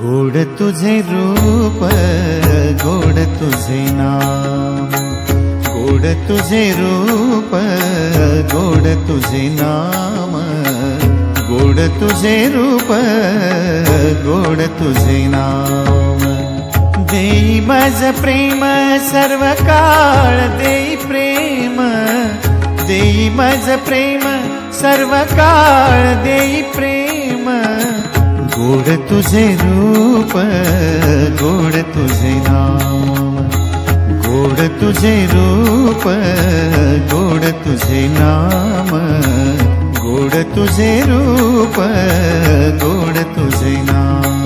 गोड तुझे रूप गोड तुझे नाम, गोड तुझे रूप गोड तुझे नाम, गोड तुझे रूप गोड तुझे नाम। देई मज प्रेम सर्व काळ देई प्रेम, देई मज प्रेम सर्व काळ देई प्रेम। गोड तुझे रूप गोड तुझे नाम, गोड तुझे रूप गोड तुझे नाम, गोड तुझे रूप गोड तुझे नाम।